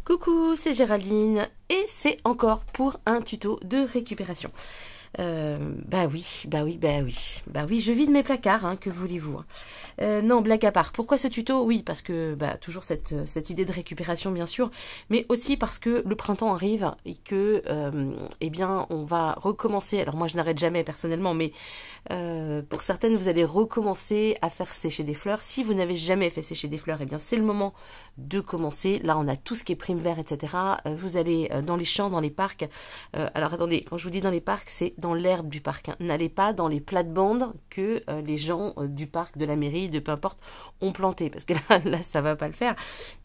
Coucou, c'est Géraldine et c'est encore pour un tuto de récupération. Bah oui, je vide mes placards, hein, que voulez-vous. Non, blague à part. Pourquoi ce tuto? Oui, parce que toujours cette idée de récupération, bien sûr, mais aussi parce que le printemps arrive et que, eh bien, on va recommencer. Alors moi, je n'arrête jamais personnellement, mais pour certaines, vous allez recommencer à faire sécher des fleurs. Si vous n'avez jamais fait sécher des fleurs, eh bien, c'est le moment de commencer. Là, on a tout ce qui est prime vert, etc. Vous allez dans les champs, dans les parcs. Alors attendez, quand je vous dis dans les parcs, c'est dans l'herbe du parc. Hein. N'allez pas dans les plates-bandes que les gens du parc, de la mairie, de peu importe, ont planté. Parce que là ça va pas le faire.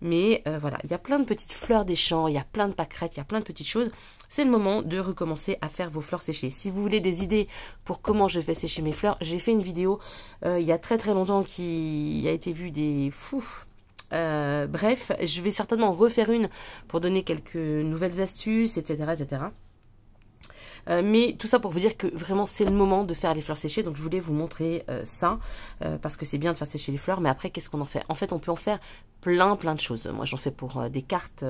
Mais voilà, il y a plein de petites fleurs des champs, il y a plein de pâquerettes, il y a plein de petites choses. C'est le moment de recommencer à faire vos fleurs séchées. Si vous voulez des idées pour comment je fais sécher mes fleurs, j'ai fait une vidéo il y a très longtemps qui a été vue des fous. Bref, je vais certainement en refaire une pour donner quelques nouvelles astuces, etc. etc. Mais tout ça pour vous dire que vraiment c'est le moment de faire les fleurs séchées. Donc je voulais vous montrer ça parce que c'est bien de faire sécher les fleurs. Mais après qu'est-ce qu'on en fait? En fait on peut en faire plein de choses. Moi j'en fais pour des cartes.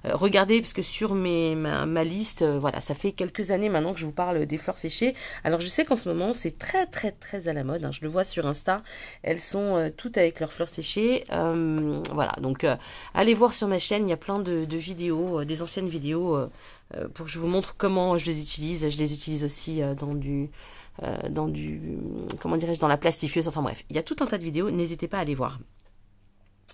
Regardez parce que sur ma liste, voilà, ça fait quelques années maintenant que je vous parle des fleurs séchées. Alors je sais qu'en ce moment c'est très à la mode. Hein. Je le vois sur Insta. Elles sont toutes avec leurs fleurs séchées. Voilà, donc allez voir sur ma chaîne. Il y a plein de vidéos, des anciennes vidéos. Pour que je vous montre comment je les utilise. Je les utilise aussi comment dirais-je, dans la plastifieuse. Enfin bref, il y a tout un tas de vidéos. N'hésitez pas à aller voir.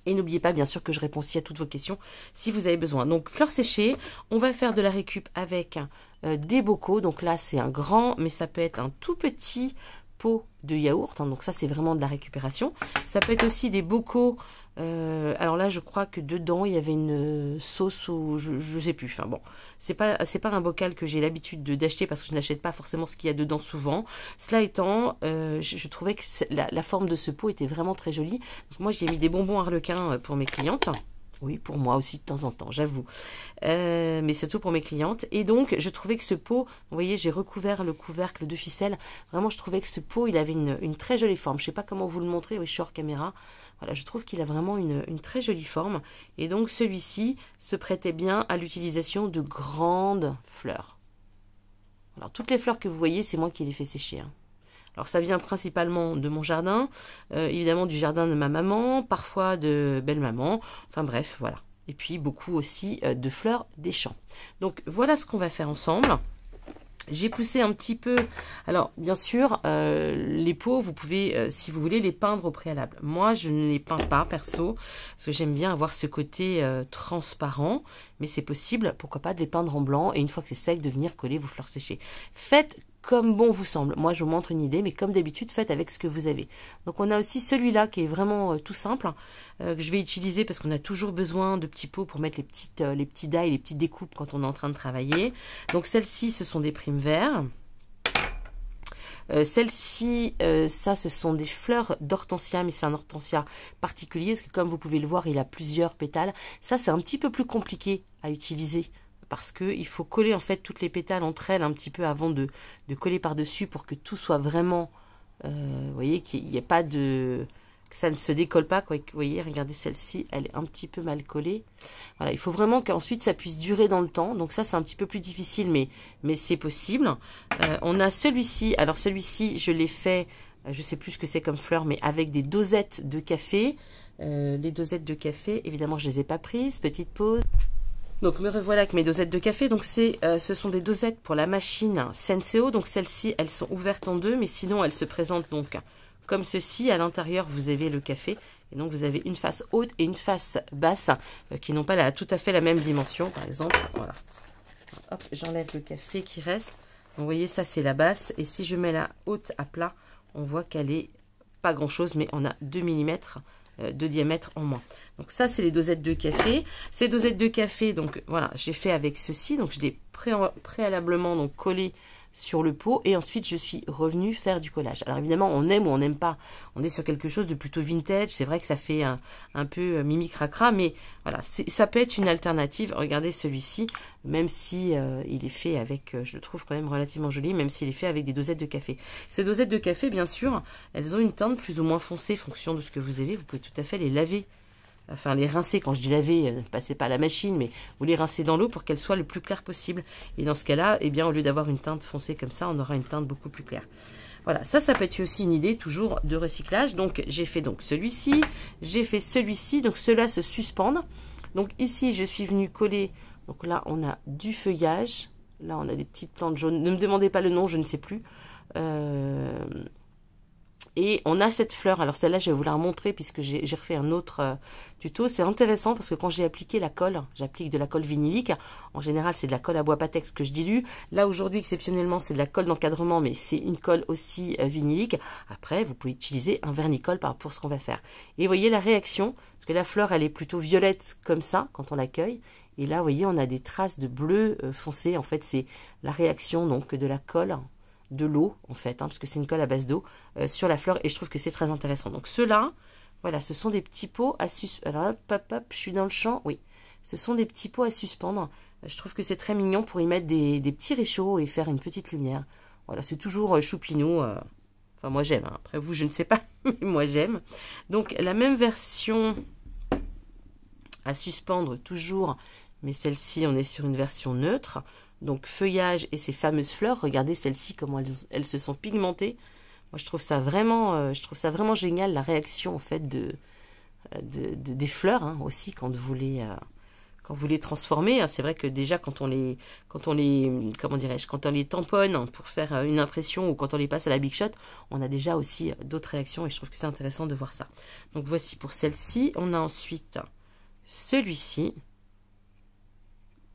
Et n'oubliez pas, bien sûr, que je réponds aussi à toutes vos questions si vous avez besoin. Donc, fleurs séchées, on va faire de la récup avec des bocaux. Donc là, c'est un grand, mais ça peut être un tout petit pot de yaourt. Hein, donc ça, c'est vraiment de la récupération. Ça peut être aussi des bocaux. Alors là, je crois que dedans, il y avait une sauce ou je sais plus. Enfin bon, c'est pas un bocal que j'ai l'habitude d'acheter parce que je n'achète pas forcément ce qu'il y a dedans souvent. Cela étant, je trouvais que la forme de ce pot était vraiment très jolie. Donc moi, j'y ai mis des bonbons harlequins pour mes clientes. Oui, pour moi aussi de temps en temps, j'avoue. Mais surtout pour mes clientes. Et donc, je trouvais que ce pot, vous voyez, j'ai recouvert le couvercle de ficelle. Vraiment, je trouvais que ce pot, il avait une très jolie forme. Je ne sais pas comment vous le montrer, oui, je suis hors caméra. Voilà, je trouve qu'il a vraiment une très jolie forme. Et donc, celui-ci se prêtait bien à l'utilisation de grandes fleurs. Alors, toutes les fleurs que vous voyez, c'est moi qui les fais sécher. Hein. Alors ça vient principalement de mon jardin, évidemment du jardin de ma maman, parfois de belle-maman, enfin bref, voilà. Et puis beaucoup aussi de fleurs des champs. Donc voilà ce qu'on va faire ensemble. J'ai poussé un petit peu, alors bien sûr, les pots, vous pouvez, si vous voulez, les peindre au préalable. Moi, je ne les peins pas, perso, parce que j'aime bien avoir ce côté transparent, mais c'est possible, pourquoi pas, de les peindre en blanc, et une fois que c'est sec, de venir coller vos fleurs séchées. Faites comme bon vous semble. Moi, je vous montre une idée, mais comme d'habitude, faites avec ce que vous avez. Donc, on a aussi celui-là qui est vraiment tout simple, que je vais utiliser parce qu'on a toujours besoin de petits pots pour mettre les petits die, les petites découpes quand on est en train de travailler. Donc, celles-ci, ce sont des primes verts. Celles-ci, ça, ce sont des fleurs d'hortensia, mais c'est un hortensia particulier, parce que comme vous pouvez le voir, il a plusieurs pétales. Ça, c'est un petit peu plus compliqué à utiliser. Parce qu'il faut coller en fait toutes les pétales entre elles un petit peu avant de coller par-dessus pour que tout soit vraiment, vous voyez, qu'il n'y ait pas de... que ça ne se décolle pas. Quoi. Vous voyez, regardez celle-ci, elle est un petit peu mal collée. Voilà, il faut vraiment qu'ensuite ça puisse durer dans le temps. Donc ça, c'est un petit peu plus difficile, mais c'est possible. On a celui-ci. Alors celui-ci, je l'ai fait, je ne sais plus ce que c'est comme fleur, mais avec des dosettes de café. Les dosettes de café, évidemment, je ne les ai pas prises. Petite pause. Donc me revoilà avec mes dosettes de café. Donc ce sont des dosettes pour la machine Senseo. Donc celles-ci, elles sont ouvertes en deux, mais sinon elles se présentent donc comme ceci. À l'intérieur, vous avez le café. Et donc vous avez une face haute et une face basse qui n'ont pas tout à fait la même dimension, par exemple. Voilà. Hop, j'enlève le café qui reste. Donc, vous voyez, ça c'est la basse. Et si je mets la haute à plat, on voit qu'elle est pas grand-chose, mais on a 2 mm de diamètre en moins. Donc ça, c'est les dosettes de café. Ces dosettes de café, donc voilà, j'ai fait avec ceci. Donc je l'ai préalablement donc collé sur le pot et ensuite je suis revenue faire du collage. Alors évidemment, on aime ou on n'aime pas. On est sur quelque chose de plutôt vintage. C'est vrai que ça fait un peu mimi cracra, mais voilà, ça peut être une alternative. Regardez celui-ci, même si il est fait avec, je le trouve quand même relativement joli, même s'il est fait avec des dosettes de café. Ces dosettes de café, bien sûr, elles ont une teinte plus ou moins foncée, fonction de ce que vous avez. Vous pouvez tout à fait les laver enfin les rincer, quand je dis laver, ne passez pas à la machine, mais vous les rincez dans l'eau pour qu'elles soient le plus claires possible. Et dans ce cas-là, eh bien, au lieu d'avoir une teinte foncée comme ça, on aura une teinte beaucoup plus claire. Voilà, ça peut être aussi une idée toujours de recyclage. Donc j'ai fait donc celui-ci, j'ai fait celui-ci, donc ceux-là se suspendent. Donc ici, je suis venue coller, donc là on a du feuillage, là on a des petites plantes jaunes, ne me demandez pas le nom, je ne sais plus. Et on a cette fleur, alors celle-là je vais vous la remontrer puisque j'ai refait un autre tuto. C'est intéressant parce que quand j'ai appliqué la colle, j'applique de la colle vinilique. En général c'est de la colle à bois Patex que je dilue. Là aujourd'hui exceptionnellement c'est de la colle d'encadrement, mais c'est une colle aussi vinilique. Après vous pouvez utiliser un vernicole pour ce qu'on va faire. Et vous voyez la réaction, parce que la fleur elle est plutôt violette comme ça quand on l'accueille. Et là vous voyez on a des traces de bleu foncé. En fait c'est la réaction donc de la colle, de l'eau en fait, parce que c'est une colle à base d'eau sur la fleur, et je trouve que c'est très intéressant. Donc ceux-là, voilà, ce sont des petits pots à suspendre. Alors hop, je suis dans le champ, oui. Ce sont des petits pots à suspendre. Je trouve que c'est très mignon pour y mettre des petits réchauds et faire une petite lumière. Voilà, c'est toujours choupinou. Enfin, moi j'aime. Après vous, je ne sais pas, mais moi j'aime. Donc la même version à suspendre toujours, mais celle-ci, on est sur une version neutre. Donc feuillage et ces fameuses fleurs, regardez celles-ci comment elles se sont pigmentées. Moi je trouve ça vraiment génial, la réaction en fait des fleurs aussi quand vous les transformez. C'est vrai que déjà quand on les comment dirais-je, quand on les tamponne pour faire une impression, ou quand on les passe à la Big Shot, on a déjà aussi d'autres réactions, et je trouve que c'est intéressant de voir ça. Donc voici pour celle-ci. On a ensuite celui-ci.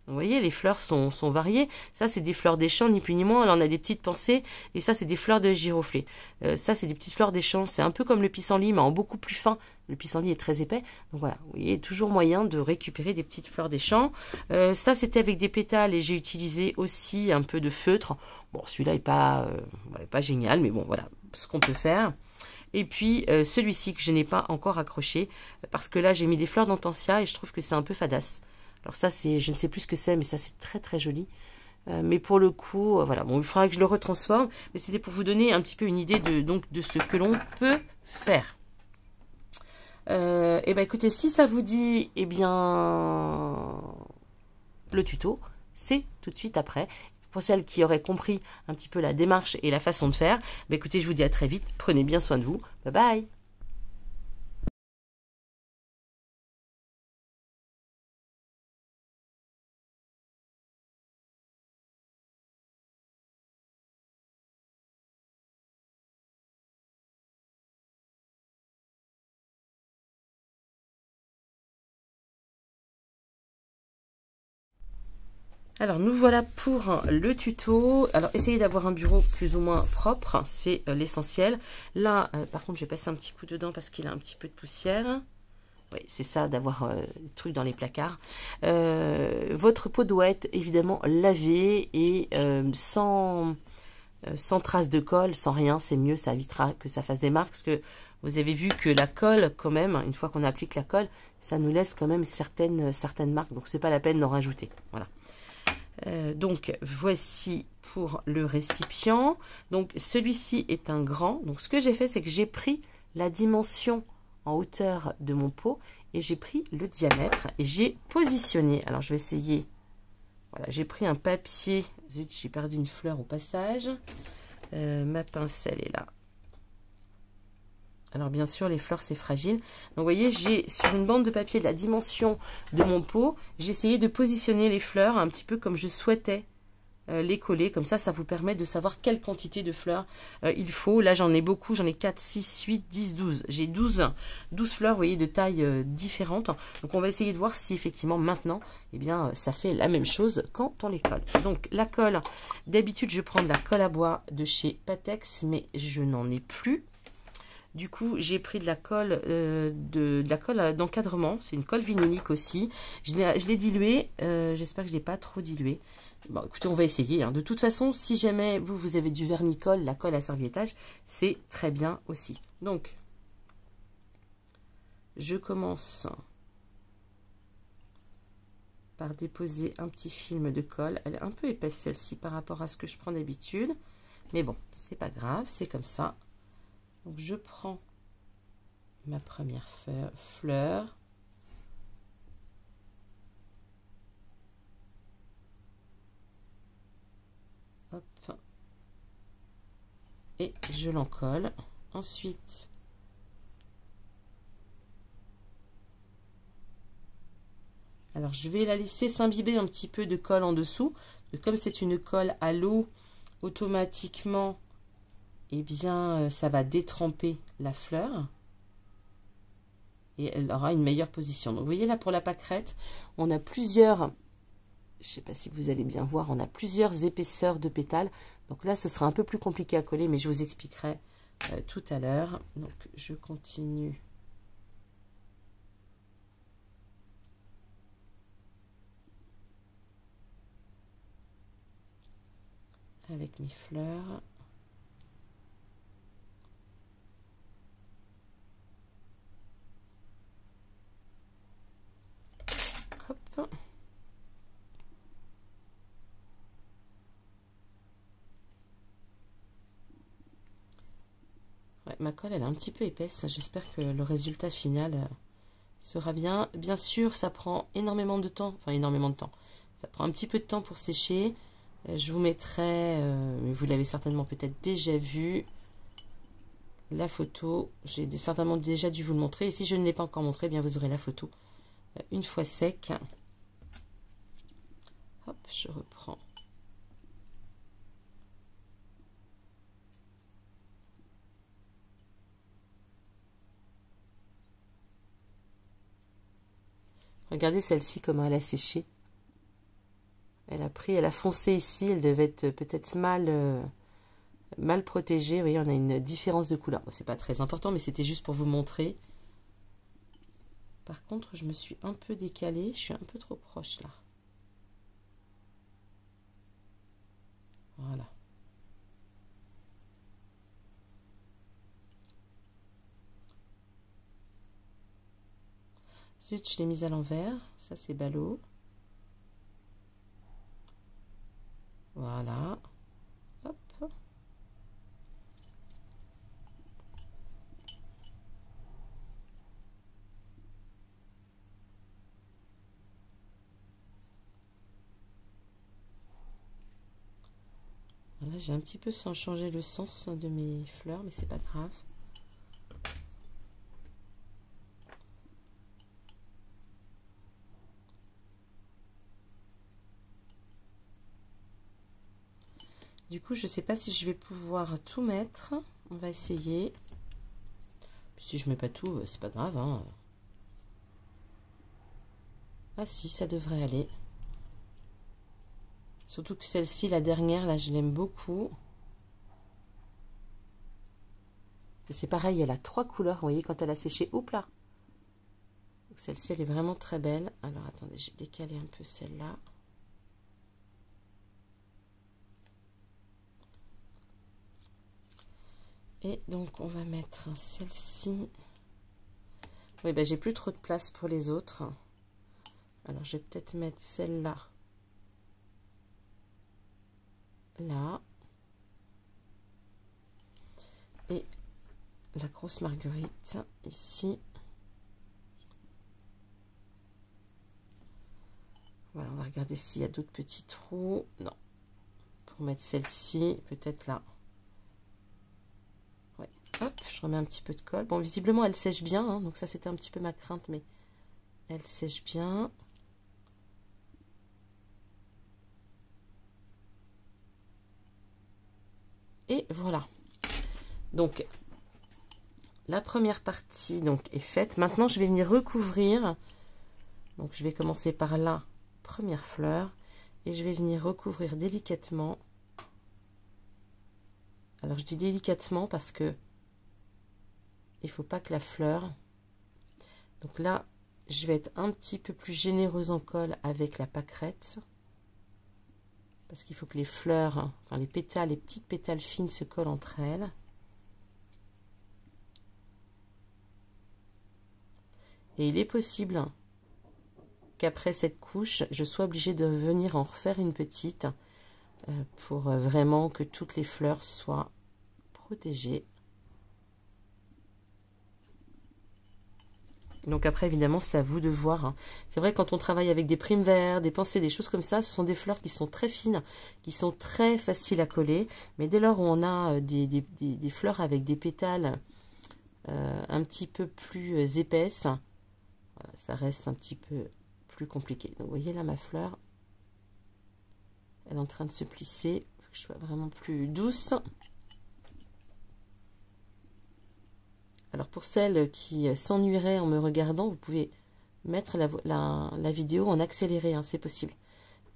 Vous voyez, les fleurs sont variées. Ça, c'est des fleurs des champs, ni plus ni moins. Là, on a des petites pensées. Et ça, c'est des fleurs de giroflée. Ça, c'est des petites fleurs des champs. C'est un peu comme le pissenlit, mais en beaucoup plus fin. Le pissenlit est très épais. Donc voilà, vous voyez, toujours moyen de récupérer des petites fleurs des champs. Ça, c'était avec des pétales, et j'ai utilisé aussi un peu de feutre. Bon, celui-là n'est pas génial, mais bon, voilà ce qu'on peut faire. Et puis, celui-ci que je n'ai pas encore accroché, parce que là, j'ai mis des fleurs d'hortensia et je trouve que c'est un peu fadasse. Alors ça, je ne sais plus ce que c'est, mais ça, c'est très très joli. Mais pour le coup, voilà, bon, il faudra que je le retransforme. Mais c'était pour vous donner un petit peu une idée de ce que l'on peut faire. Et ben écoutez, si ça vous dit, eh bien, le tuto, c'est tout de suite après. Pour celles qui auraient compris un petit peu la démarche et la façon de faire, ben écoutez, je vous dis à très vite. Prenez bien soin de vous. Bye bye. Alors nous voilà pour le tuto. Alors essayez d'avoir un bureau plus ou moins propre, c'est l'essentiel. Là par contre je vais passer un petit coup dedans parce qu'il a un petit peu de poussière. Oui, c'est ça d'avoir des trucs dans les placards. Votre peau doit être évidemment lavée et sans trace de colle, sans rien, c'est mieux, ça évitera que ça fasse des marques, parce que vous avez vu que la colle, quand même, une fois qu'on applique la colle, ça nous laisse quand même certaines marques, donc c'est pas la peine d'en rajouter. Voilà. Donc voici pour le récipient. Donc celui-ci est un grand. Donc ce que j'ai fait, c'est que j'ai pris la dimension en hauteur de mon pot et j'ai pris le diamètre et j'ai positionné. Alors je vais essayer. Voilà, j'ai pris un papier. Zut, j'ai perdu une fleur au passage. Ma pincelle est là. Alors bien sûr, les fleurs, c'est fragile. Donc vous voyez, j'ai sur une bande de papier de la dimension de mon pot, j'ai essayé de positionner les fleurs un petit peu comme je souhaitais les coller. Comme ça, ça vous permet de savoir quelle quantité de fleurs il faut. Là, j'en ai beaucoup, j'en ai 4, 6, 8, 10, 12. J'ai 12 fleurs, vous voyez, de tailles différentes. Donc on va essayer de voir si effectivement maintenant, eh bien, ça fait la même chose quand on les colle. Donc la colle, d'habitude, je prends de la colle à bois de chez Patex, mais je n'en ai plus. Du coup, j'ai pris de la colle d'encadrement. C'est une colle vinilique aussi. Je l'ai diluée. J'espère que je ne l'ai pas trop diluée. Bon, écoutez, on va essayer. De toute façon, si jamais vous avez du vernicole, la colle à serviettage, c'est très bien aussi. Donc, je commence par déposer un petit film de colle. Elle est un peu épaisse celle-ci par rapport à ce que je prends d'habitude. Mais bon, c'est pas grave, c'est comme ça. Donc je prends ma première fleur, Hop. Et je l'encolle. Ensuite, alors je vais la laisser s'imbiber un petit peu de colle en dessous. Comme c'est une colle à l'eau, automatiquement, eh bien, ça va détremper la fleur. Et elle aura une meilleure position. Donc, vous voyez là, pour la pâquerette, on a plusieurs, je ne sais pas si vous allez bien voir, on a plusieurs épaisseurs de pétales. Donc là, ce sera un peu plus compliqué à coller, mais je vous expliquerai tout à l'heure. Donc, je continue. Avec mes fleurs. Hop. Ouais, ma colle, elle est un petit peu épaisse. J'espère que le résultat final sera bien. Bien sûr, ça prend énormément de temps. Enfin, énormément de temps. Ça prend un petit peu de temps pour sécher. Je vous mettrai, mais vous l'avez certainement peut-être déjà vu, la photo. J'ai certainement déjà dû vous le montrer. Et si je ne l'ai pas encore montré, eh bien vous aurez la photo une fois sec. Hop, je reprends. Regardez celle-ci, comment elle a séché. Elle a pris, elle a foncé ici. Elle devait être peut-être mal protégée. Vous voyez, on a une différence de couleur. Bon, c'est pas très important, mais c'était juste pour vous montrer. Par contre, je me suis un peu décalée. Je suis un peu trop proche là. Voilà. Ensuite, je l'ai mise à l'envers. Ça, c'est ballot. Voilà. Hop. Voilà, j'ai un petit peu changé le sens de mes fleurs, mais c'est pas grave. Du coup, je sais pas si je vais pouvoir tout mettre. On va essayer. Si je mets pas tout, c'est pas grave, hein. Ah si, ça devrait aller. Surtout que celle-ci, la dernière, là, je l'aime beaucoup. C'est pareil, elle a 3 couleurs. Vous voyez, quand elle a séché, hop là. Celle-ci, elle est vraiment très belle. Alors, attendez, j'ai décalé un peu celle-là. Et donc, on va mettre celle-ci. Oui, ben, j'ai plus trop de place pour les autres. Alors, je vais peut-être mettre celle-là. Là. Et la grosse marguerite ici. Voilà, on va regarder s'il y a d'autres petits trous. Non. Pour mettre celle-ci, peut-être là. Ouais. Hop, je remets un petit peu de colle. Bon, visiblement, elle sèche bien, hein, donc ça, c'était un petit peu ma crainte, mais elle sèche bien. Et voilà. Donc, la première partie donc, est faite. Maintenant, je vais venir recouvrir. Donc, je vais commencer par la première fleur. Et je vais venir recouvrir délicatement. Alors, je dis délicatement parce que il ne faut pas que la fleur... Donc là, je vais être un petit peu plus généreuse en colle avec la pâquerette. Parce qu'il faut que les fleurs, enfin les pétales, les petites pétales fines se collent entre elles. Et il est possible qu'après cette couche, je sois obligée de venir en refaire une petite pour vraiment que toutes les fleurs soient protégées. Donc après, évidemment, c'est à vous de voir. Hein. C'est vrai, quand on travaille avec des primes verts, des pensées, des choses comme ça, ce sont des fleurs qui sont très fines, qui sont très faciles à coller. Mais dès lors où on a des fleurs avec des pétales un petit peu plus épaisses, voilà, ça reste un petit peu plus compliqué. Donc vous voyez là, ma fleur, elle est en train de se plisser. Il faut que je sois vraiment plus douce. Alors pour celles qui s'ennuieraient en me regardant, vous pouvez mettre la vidéo en accéléré, hein, c'est possible.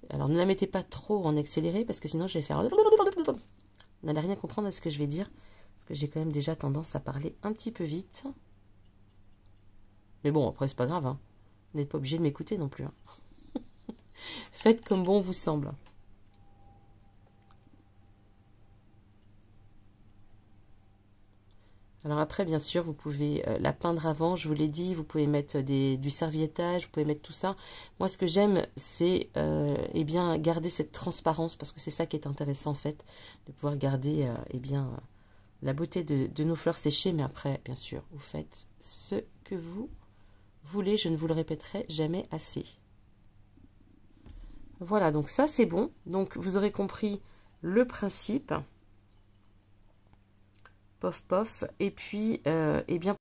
Alors ne la mettez pas trop en accéléré parce que sinon je vais faire... Vous n'allez rien comprendre à ce que je vais dire. Parce que j'ai quand même déjà tendance à parler un petit peu vite. Mais bon, après c'est pas grave. Hein. Vous n'êtes pas obligé de m'écouter non plus. Hein. Faites comme bon vous semble. Alors après, bien sûr, vous pouvez la peindre avant, je vous l'ai dit, vous pouvez mettre du serviettage, vous pouvez mettre tout ça. Moi, ce que j'aime, c'est eh bien, garder cette transparence, parce que c'est ça qui est intéressant, en fait, de pouvoir garder eh bien, la beauté de nos fleurs séchées. Mais après, bien sûr, vous faites ce que vous voulez, je ne vous le répéterai jamais assez. Voilà, donc ça, c'est bon. Donc, vous aurez compris le principe. Pof pof, et puis eh bien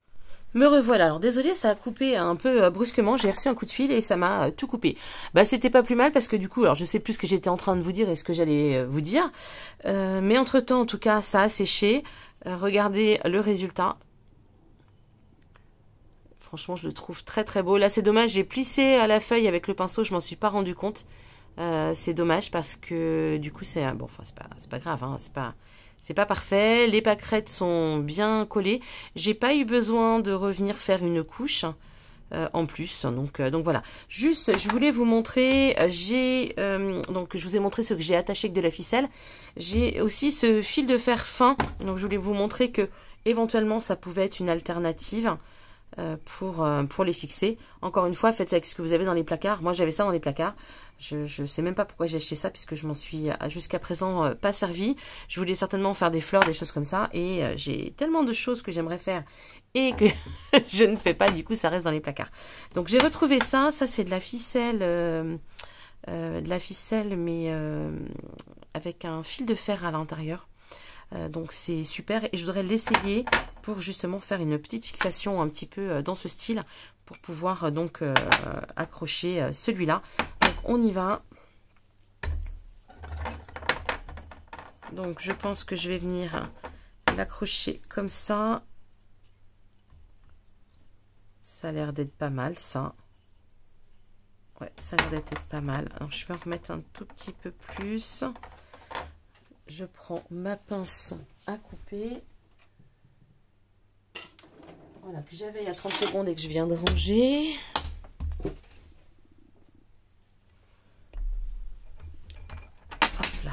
me revoilà. Alors désolé, ça a coupé un peu brusquement, j'ai reçu un coup de fil et ça m'a tout coupé. Bah c'était pas plus mal parce que du coup, alors je sais plus ce que j'étais en train de vous dire et ce que j'allais vous dire, mais entre temps en tout cas ça a séché. Regardez le résultat. Franchement je le trouve très très beau. Là c'est dommage, j'ai plissé à la feuille avec le pinceau, je m'en suis pas rendu compte. C'est dommage parce que du coup c'est bon, enfin c'est pas grave, hein, c'est pas parfait. Les pâquerettes sont bien collées. J'ai pas eu besoin de revenir faire une couche en plus. Donc voilà. Juste, je voulais vous montrer. Donc je vous ai montré ce que j'ai attaché avec de la ficelle. J'ai aussi ce fil de fer fin. Donc je voulais vous montrer que éventuellement ça pouvait être une alternative. Pour les fixer. Encore une fois, faites ça avec ce que vous avez dans les placards. Moi, j'avais ça dans les placards. Je sais même pas pourquoi j'ai acheté ça, puisque je m'en suis jusqu'à présent pas servi. Je voulais certainement faire des fleurs, des choses comme ça. Et j'ai tellement de choses que j'aimerais faire et que je ne fais pas. Du coup, ça reste dans les placards. Donc, j'ai retrouvé ça. Ça, c'est de la ficelle. Mais avec un fil de fer à l'intérieur. Donc c'est super et je voudrais l'essayer pour justement faire une petite fixation un petit peu dans ce style pour pouvoir donc accrocher celui-là. Donc on y va. Donc je pense que je vais venir l'accrocher comme ça. Ça a l'air d'être pas mal ça. Ouais, ça a l'air d'être pas mal. Alors je vais en remettre un tout petit peu plus. Je prends ma pince à couper. Voilà, que j'avais il y a 30 secondes et que je viens de ranger. Hop là.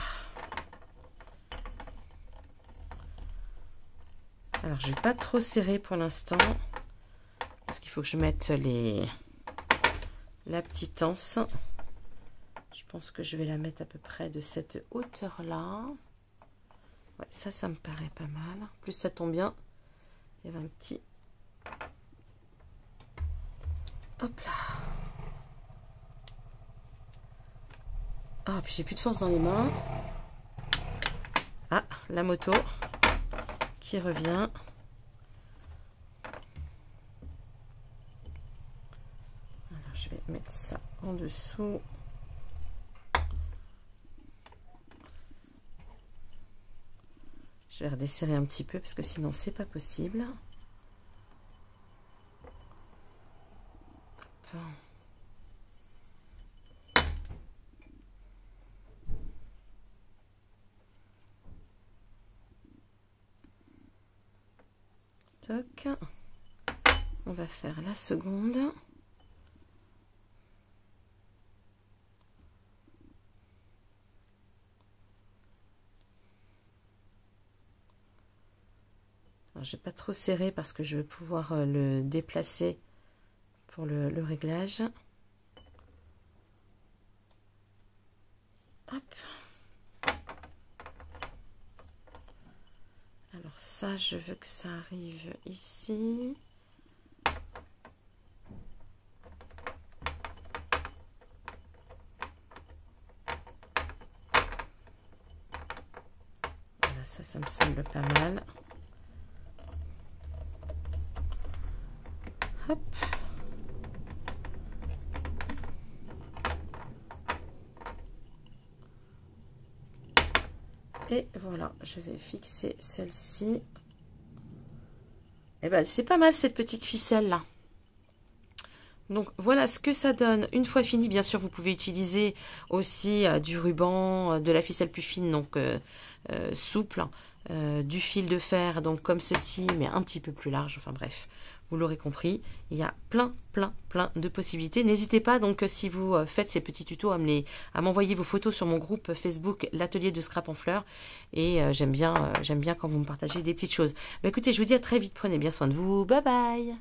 Alors, je vais pas trop serrer pour l'instant. Parce qu'il faut que je mette la petite anse. Je pense que je vais la mettre à peu près de cette hauteur-là. Ouais, ça me paraît pas mal. En plus, ça tombe bien. Il y avait un petit... Hop là. Ah, puis j'ai plus de force dans les mains. Ah, la moto qui revient. Alors, je vais mettre ça en dessous. Je vais redesserrer un petit peu parce que sinon c'est pas possible. Hop. Toc. On va faire la seconde. Je vais pas trop serrer parce que je vais pouvoir le déplacer pour le réglage. Hop. Alors ça, je veux que ça arrive ici. ça me semble pas mal. Hop. Et voilà, je vais fixer celle-ci. Et ben, c'est pas mal cette petite ficelle là. Donc voilà ce que ça donne une fois fini. Bien sûr, vous pouvez utiliser aussi du ruban, de la ficelle plus fine, donc souple, du fil de fer, donc comme ceci, mais un petit peu plus large. Enfin bref, vous l'aurez compris, il y a plein de possibilités. N'hésitez pas donc si vous faites ces petits tutos à m'envoyer vos photos sur mon groupe Facebook, l'atelier de scrap en fleurs. Et j'aime bien quand vous me partagez des petites choses. Bah, écoutez, je vous dis à très vite. Prenez bien soin de vous. Bye bye.